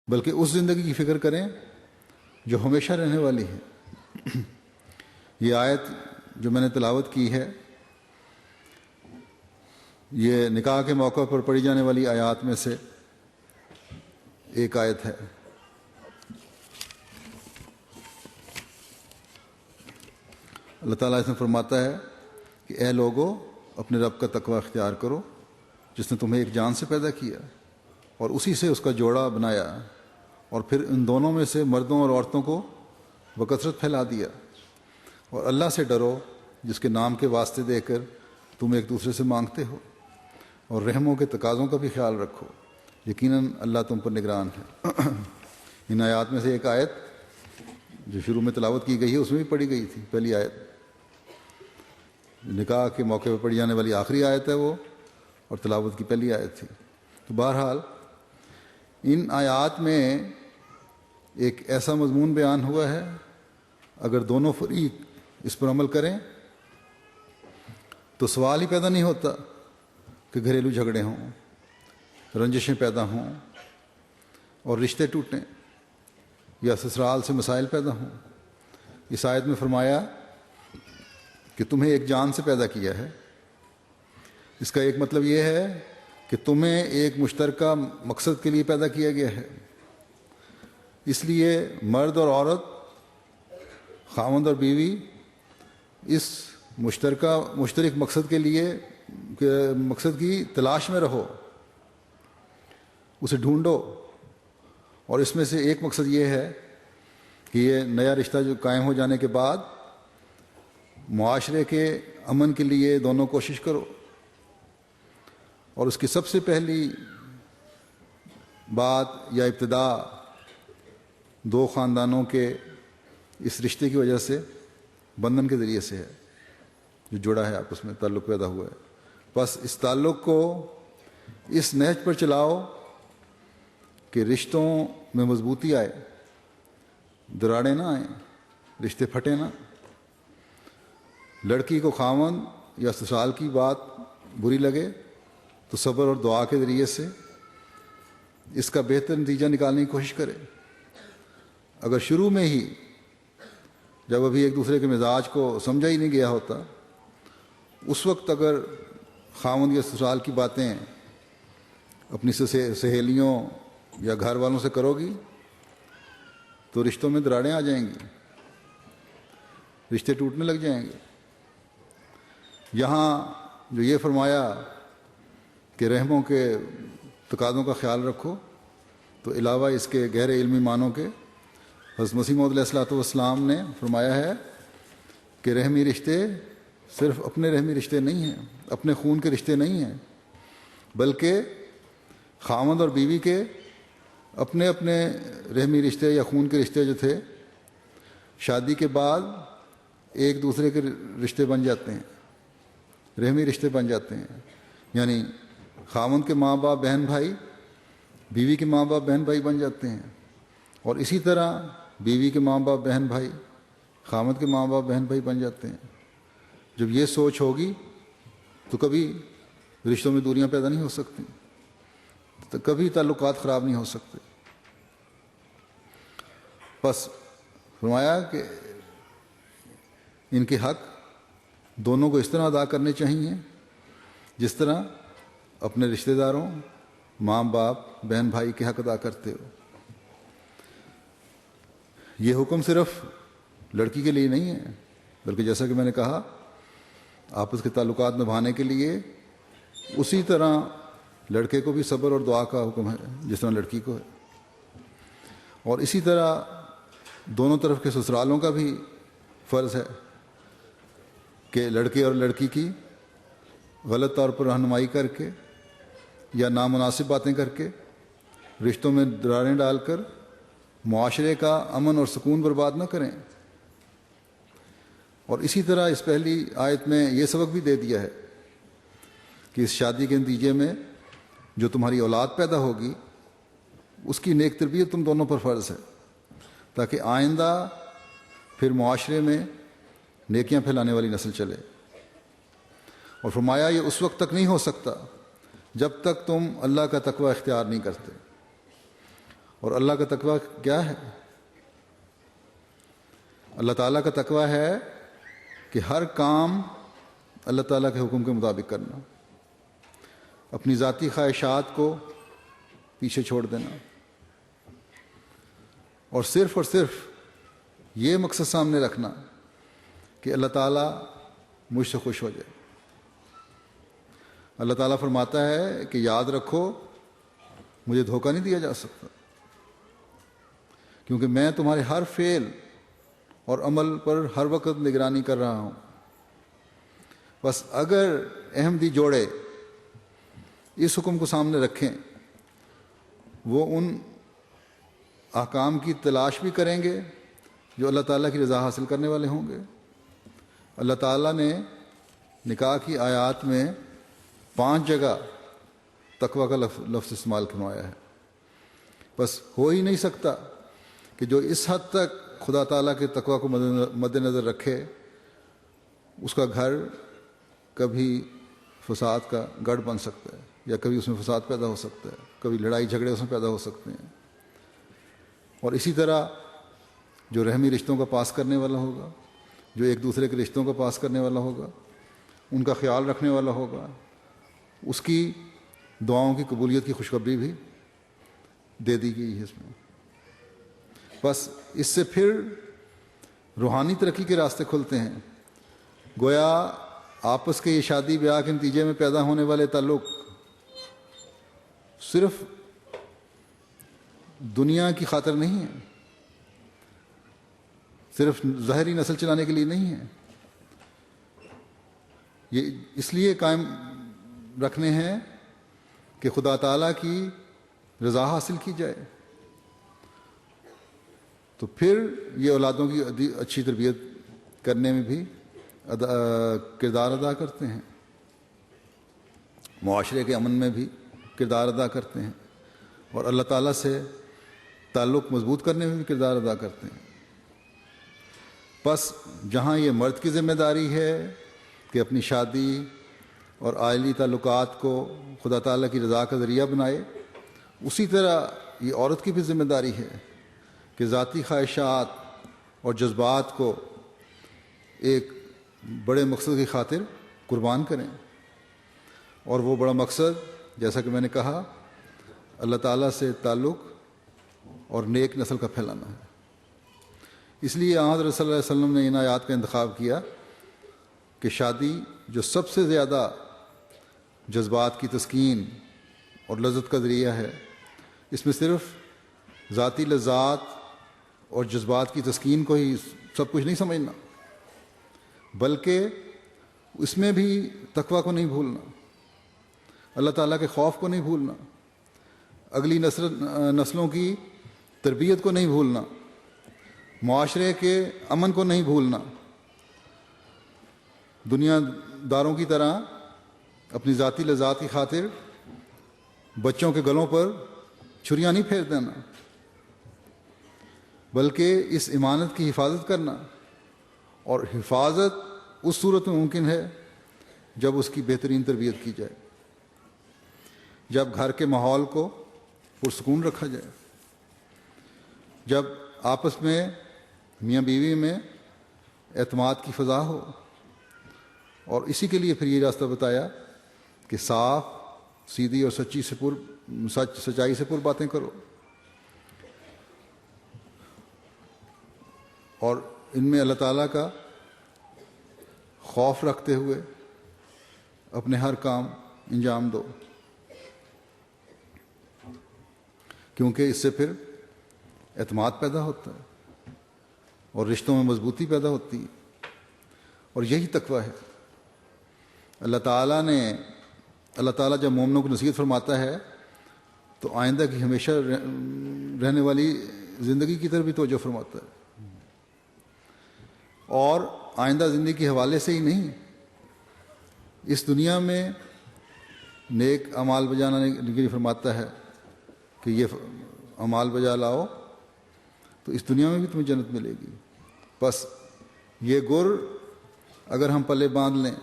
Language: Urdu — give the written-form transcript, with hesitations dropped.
بلکہ اس زندگی کی فکر کریں جو ہمیشہ رہنے والی ہے۔ یہ آیت جو میں نے تلاوت کی ہے یہ نکاح کے موقع پر پڑھی جانے والی آیات میں سے ایک آیت ہے۔ اللہ تعالیٰ اس میں فرماتا ہے کہ اے لوگو اپنے رب کا تقوی اختیار کرو جس نے تمہیں ایک جان سے پیدا کیا اور اسی سے اس کا جوڑا بنایا، اور پھر ان دونوں میں سے مردوں اور عورتوں کو بکثرت پھیلا دیا، اور اللہ سے ڈرو جس کے نام کے واسطے دے کر تم ایک دوسرے سے مانگتے ہو، اور رحموں کے تقاضوں کا بھی خیال رکھو، یقیناً اللہ تم پر نگران ہے۔ ان آیات میں سے ایک آیت جو شروع میں تلاوت کی گئی ہے اس میں بھی پڑھی گئی تھی، پہلی آیت نکاح کے موقع پر پڑھی جانے والی آخری آیت ہے وہ، اور تلاوت کی پہلی آیت تھی۔ تو بہرحال ان آیات میں ایک ایسا مضمون بیان ہوا ہے، اگر دونوں فریق اس پر عمل کریں تو سوال ہی پیدا نہیں ہوتا کہ گھریلو جھگڑے ہوں، رنجشیں پیدا ہوں اور رشتے ٹوٹیں یا سسرال سے مسائل پیدا ہوں۔ اس آیت میں فرمایا کہ تمہیں ایک جان سے پیدا کیا ہے، اس کا ایک مطلب یہ ہے کہ تمہیں ایک مشترکہ مقصد کے لیے پیدا کیا گیا ہے، اس لیے مرد اور عورت، خاوند اور بیوی اس مشترک مقصد کے لیے مقصد کی تلاش میں رہو، اسے ڈھونڈو، اور اس میں سے ایک مقصد یہ ہے کہ یہ نیا رشتہ جو قائم ہو جانے کے بعد معاشرے کے امن کے لیے دونوں کوشش کرو، اور اس کی سب سے پہلی بات یا ابتدا دو خاندانوں کے اس رشتے کی وجہ سے، بندھن کے ذریعے سے ہے جو جڑا ہے، آپس میں تعلق پیدا ہوا ہے۔ بس اس تعلق کو اس نہج پر چلاؤ کہ رشتوں میں مضبوطی آئے، دراڑیں نہ آئیں، رشتے پھٹے نہ۔ لڑکی کو خاوند یا سسرال کی بات بری لگے تو صبر اور دعا کے ذریعے سے اس کا بہتر نتیجہ نکالنے کی کوشش کرے۔ اگر شروع میں ہی جب ابھی ایک دوسرے کے مزاج کو سمجھا ہی نہیں گیا ہوتا، اس وقت اگر خاوند یا سسرال کی باتیں اپنی سہیلیوں یا گھر والوں سے کرو گی تو رشتوں میں دراڑیں آ جائیں گی، رشتے ٹوٹنے لگ جائیں گے۔ یہاں جو یہ فرمایا کہ رحموں کے تقاضوں کا خیال رکھو، تو علاوہ اس کے گہرے علمی معنوں کے حضرت مسیح موعود علیہ الصلوۃ والسلام نے فرمایا ہے کہ رحمی رشتے صرف اپنے رحمی رشتے نہیں ہیں، اپنے خون کے رشتے نہیں ہیں، بلکہ خاوند اور بیوی کے اپنے اپنے رحمی رشتے یا خون کے رشتے جو تھے شادی کے بعد ایک دوسرے کے رشتے بن جاتے ہیں، رحمی رشتے بن جاتے ہیں۔ یعنی خاوند کے ماں باپ بہن بھائی بیوی کے ماں باپ بہن بھائی بن جاتے ہیں، اور اسی طرح بیوی کے ماں باپ بہن بھائی خاوند کے ماں باپ بہن بھائی بن جاتے ہیں۔ جب یہ سوچ ہوگی تو کبھی رشتوں میں دوریاں پیدا نہیں ہو سکتی، تو کبھی تعلقات خراب نہیں ہو سکتے۔ بس فرمایا کہ ان کے حق دونوں کو اس طرح ادا کرنے چاہیے جس طرح اپنے رشتہ داروں، ماں باپ، بہن بھائی کے حق ادا کرتے ہو۔ یہ حکم صرف لڑکی کے لیے نہیں ہے، بلکہ جیسا کہ میں نے کہا آپس کے تعلقات نبھانے کے لیے اسی طرح لڑکے کو بھی صبر اور دعا کا حکم ہے جس طرح لڑکی کو ہے، اور اسی طرح دونوں طرف کے سسرالوں کا بھی فرض ہے کہ لڑکے اور لڑکی کی غلط طور پر رہنمائی کر کے یا نامناسب باتیں کر کے رشتوں میں دراڑیں ڈال کر معاشرے کا امن اور سکون برباد نہ کریں۔ اور اسی طرح اس پہلی آیت میں یہ سبق بھی دے دیا ہے کہ اس شادی کے نتیجے میں جو تمہاری اولاد پیدا ہوگی اس کی نیک تربیت تم دونوں پر فرض ہے، تاکہ آئندہ پھر معاشرے میں نیکیاں پھیلانے والی نسل چلے۔ اور فرمایا یہ اس وقت تک نہیں ہو سکتا جب تک تم اللہ کا تقوی اختیار نہیں کرتے، اور اللہ کا تقویٰ کیا ہے؟ اللہ تعالیٰ کا تقویٰ ہے کہ ہر کام اللہ تعالیٰ کے حکم کے مطابق کرنا، اپنی ذاتی خواہشات کو پیچھے چھوڑ دینا، اور صرف یہ مقصد سامنے رکھنا کہ اللہ تعالیٰ مجھ سے خوش ہو جائے۔ اللہ تعالیٰ فرماتا ہے کہ یاد رکھو مجھے دھوکہ نہیں دیا جا سکتا، کیونکہ میں تمہارے ہر فعل اور عمل پر ہر وقت نگرانی کر رہا ہوں۔ بس اگر احمدی جوڑے اس حکم کو سامنے رکھیں، وہ ان احکام کی تلاش بھی کریں گے جو اللہ تعالیٰ کی رضا حاصل کرنے والے ہوں گے۔ اللہ تعالیٰ نے نکاح کی آیات میں 5 جگہ تقویٰ کا لفظ استعمال فرمایا ہے۔ بس ہو ہی نہیں سکتا کہ جو اس حد تک خدا تعالیٰ کے تقویٰ کو مد نظر رکھے، اس کا گھر کبھی فساد کا گڑھ بن سکتا ہے، یا کبھی اس میں فساد پیدا ہو سکتا ہے، کبھی لڑائی جھگڑے اس میں پیدا ہو سکتے ہیں۔ اور اسی طرح جو رحمی رشتوں کا پاس کرنے والا ہوگا، جو ایک دوسرے کے رشتوں کا پاس کرنے والا ہوگا، ان کا خیال رکھنے والا ہوگا، اس کی دعاؤں کی قبولیت کی خوشخبری بھی دے دی گئی ہے اس میں۔ بس اس سے پھر روحانی ترقی کے راستے کھلتے ہیں۔ گویا آپس کے یہ شادی بیاہ کے نتیجے میں پیدا ہونے والے تعلق صرف دنیا کی خاطر نہیں ہے، صرف ظاہری نسل چلانے کے لیے نہیں ہے، یہ اس لیے قائم رکھنے ہیں کہ خدا تعالیٰ کی رضا حاصل کی جائے۔ تو پھر یہ اولادوں کی اچھی تربیت کرنے میں بھی کردار ادا کرتے ہیں، معاشرے کے امن میں بھی کردار ادا کرتے ہیں، اور اللہ تعالیٰ سے تعلق مضبوط کرنے میں بھی کردار ادا کرتے ہیں۔ بس جہاں یہ مرد کی ذمہ داری ہے کہ اپنی شادی اور عائلی تعلقات کو خدا تعالیٰ کی رضا کا ذریعہ بنائے، اسی طرح یہ عورت کی بھی ذمہ داری ہے کہ ذاتی خواہشات اور جذبات کو ایک بڑے مقصد کی خاطر قربان کریں، اور وہ بڑا مقصد جیسا کہ میں نے کہا اللہ تعالیٰ سے تعلق اور نیک نسل کا پھیلانا ہے۔ اس لیے حضرت صلی اللہ علیہ وسلم نے ان آیات کا انتخاب کیا کہ شادی جو سب سے زیادہ جذبات کی تسکین اور لذت کا ذریعہ ہے، اس میں صرف ذاتی لذات اور جذبات کی تسکین کو ہی سب کچھ نہیں سمجھنا، بلکہ اس میں بھی تقویٰ کو نہیں بھولنا، اللہ تعالیٰ کے خوف کو نہیں بھولنا، اگلی نسلوں کی تربیت کو نہیں بھولنا، معاشرے کے امن کو نہیں بھولنا، دنیا داروں کی طرح اپنی ذاتی لذات کی خاطر بچوں کے گلوں پر چھریاں نہیں پھیر دینا، بلکہ اس امانت کی حفاظت کرنا، اور حفاظت اس صورت میں ممکن ہے جب اس کی بہترین تربیت کی جائے، جب گھر کے ماحول کو پرسکون رکھا جائے، جب آپس میں میاں بیوی میں اعتماد کی فضا ہو۔ اور اسی کے لیے پھر یہ راستہ بتایا کہ صاف، سیدھی اور سچائی سے پر باتیں کرو، اور ان میں اللہ تعالیٰ کا خوف رکھتے ہوئے اپنے ہر کام انجام دو، کیونکہ اس سے پھر اعتماد پیدا ہوتا ہے اور رشتوں میں مضبوطی پیدا ہوتی ہے، اور یہی تقویٰ ہے۔ اللہ تعالیٰ جب مومنوں کو نصیحت فرماتا ہے تو آئندہ کی ہمیشہ رہنے والی زندگی کی طرف بھی توجہ فرماتا ہے، اور آئندہ زندگی کے حوالے سے ہی نہیں، اس دنیا میں نیک اعمال بجانے کے لیے فرماتا ہے کہ یہ اعمال بجا لاؤ تو اس دنیا میں بھی تمہیں جنت ملے گی۔ بس یہ گر اگر ہم پلے باندھ لیں